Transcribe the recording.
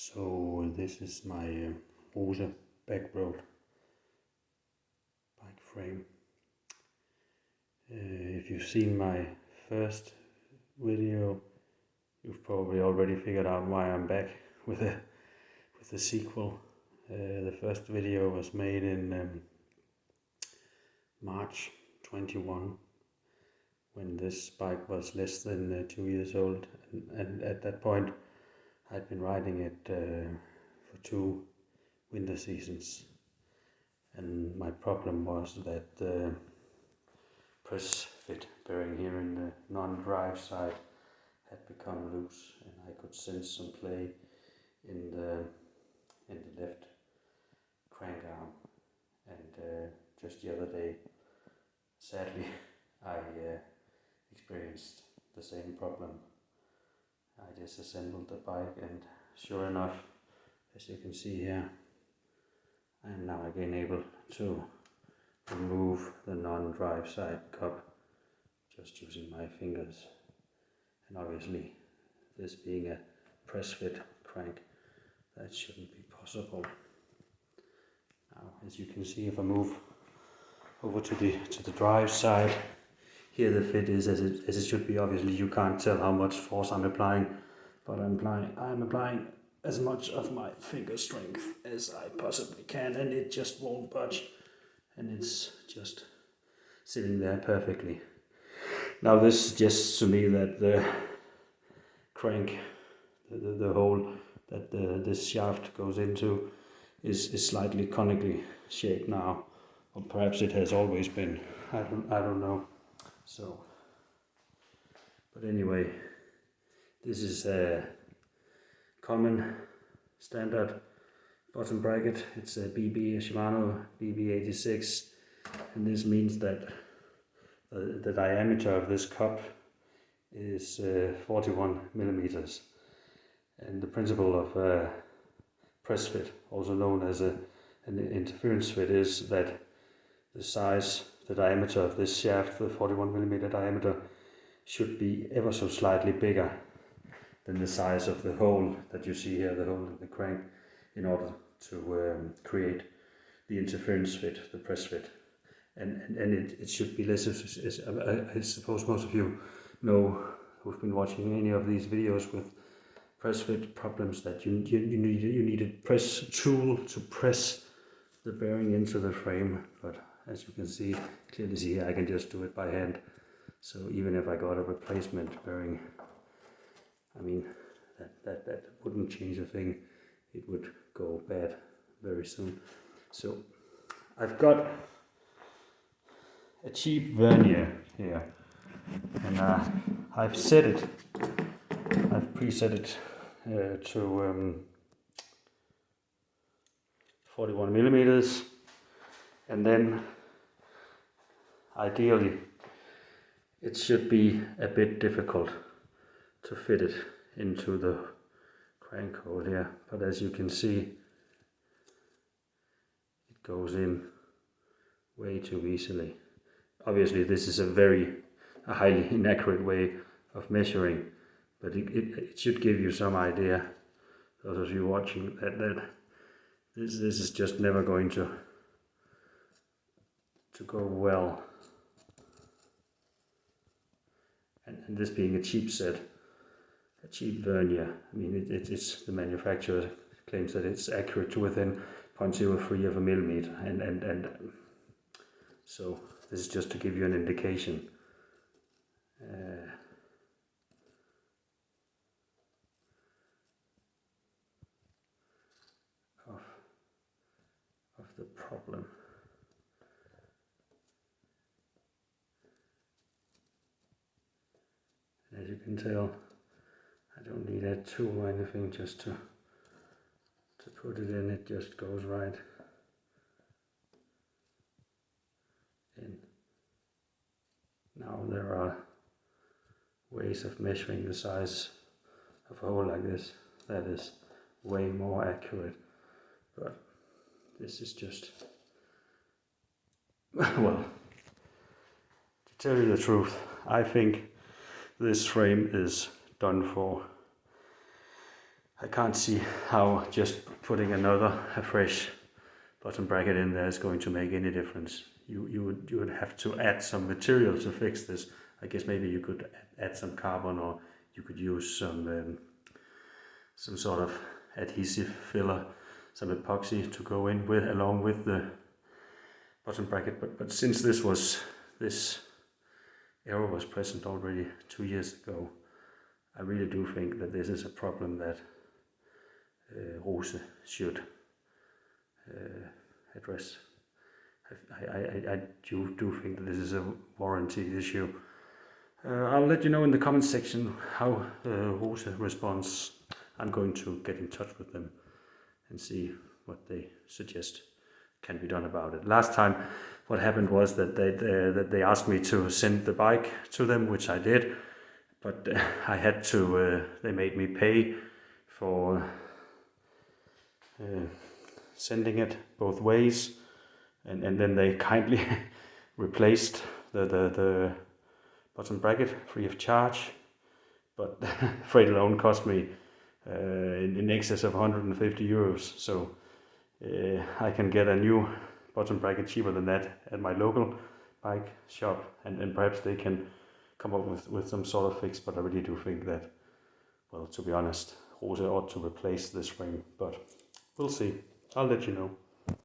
So this is my Rosa Backroad bike frame. If you've seen my first video, you've probably already figured out why I'm back with a sequel. The first video was made in March 21, when this bike was less than 2 years old, and at that point I'd been riding it for 2 winter seasons, and my problem was that the press fit bearing here in the non-drive side had become loose, and I could sense some play in the left crank arm. And just the other day, sadly, I experienced the same problem. I disassembled the bike, and sure enough, as you can see here, I am now again able to remove the non-drive side cup just using my fingers. And obviously, this being a press fit crank, that shouldn't be possible. Now, as you can see, if I move over to the drive side, here the fit is as it should be. Obviously, you can't tell how much force I'm applying, but I'm applying as much of my finger strength as I possibly can, and it just won't budge, and it's just sitting there perfectly. Now this suggests to me that the crank, the hole that this shaft goes into, is slightly conically shaped now, or perhaps it has always been. I don't know. So, but anyway, this is a common standard bottom bracket. It's a Shimano BB86, and this means that the diameter of this cup is 41 millimeters. And the principle of press fit, also known as an interference fit, is that the diameter of this shaft, the 41 millimeter diameter, should be ever so slightly bigger than the size of the hole that you see here, the hole in the crank, in order to create the interference fit, the press fit. And it should be less, I suppose most of you know, who've been watching any of these videos with press fit problems, that you need a press tool to press the bearing into the frame. But as you can clearly see here, I can just do it by hand. So even if I got a replacement bearing, I mean, that wouldn't change a thing. It would go bad very soon. So I've got a cheap vernier here, and I've preset it to 41 millimeters, and then ideally it should be a bit difficult to fit it into the crank hole here, but as you can see, it goes in way too easily. Obviously this is a highly inaccurate way of measuring, but it should give you some idea, those of you watching, that this is just never going to go well. And this being a cheap vernier, I mean, it's the manufacturer claims that it's accurate to within 0.03 of a millimeter, and so this is just to give you an indication. Of the problem. As you can tell, I don't need a tool or anything just to put it in. It just goes right in. Now there are ways of measuring the size of a hole like this that is way more accurate, but this is just, well, to tell you the truth, I think this frame is done for. I can't see how just putting a fresh bottom bracket in there is going to make any difference. You would have to add some material to fix this. I guess maybe you could add some carbon, or you could use some sort of adhesive filler, some epoxy to go in with along with the bottom bracket. But since this error was present already 2 years ago, I really do think that this is a problem that Rose should address. I do think that this is a warranty issue. I'll let you know in the comment section how Rose responds. I'm going to get in touch with them and see what they suggest can be done about it. Last time what happened was that they asked me to send the bike to them, which I did, but I had to, they made me pay for sending it both ways, and then they kindly replaced the bottom bracket free of charge, but freight alone cost me in excess of 150 euros, so I can get a new bottom bracket cheaper than that at my local bike shop, and perhaps they can come up with some sort of fix. But I really do think that, well, to be honest, Rose ought to replace this frame, but we'll see. I'll let you know.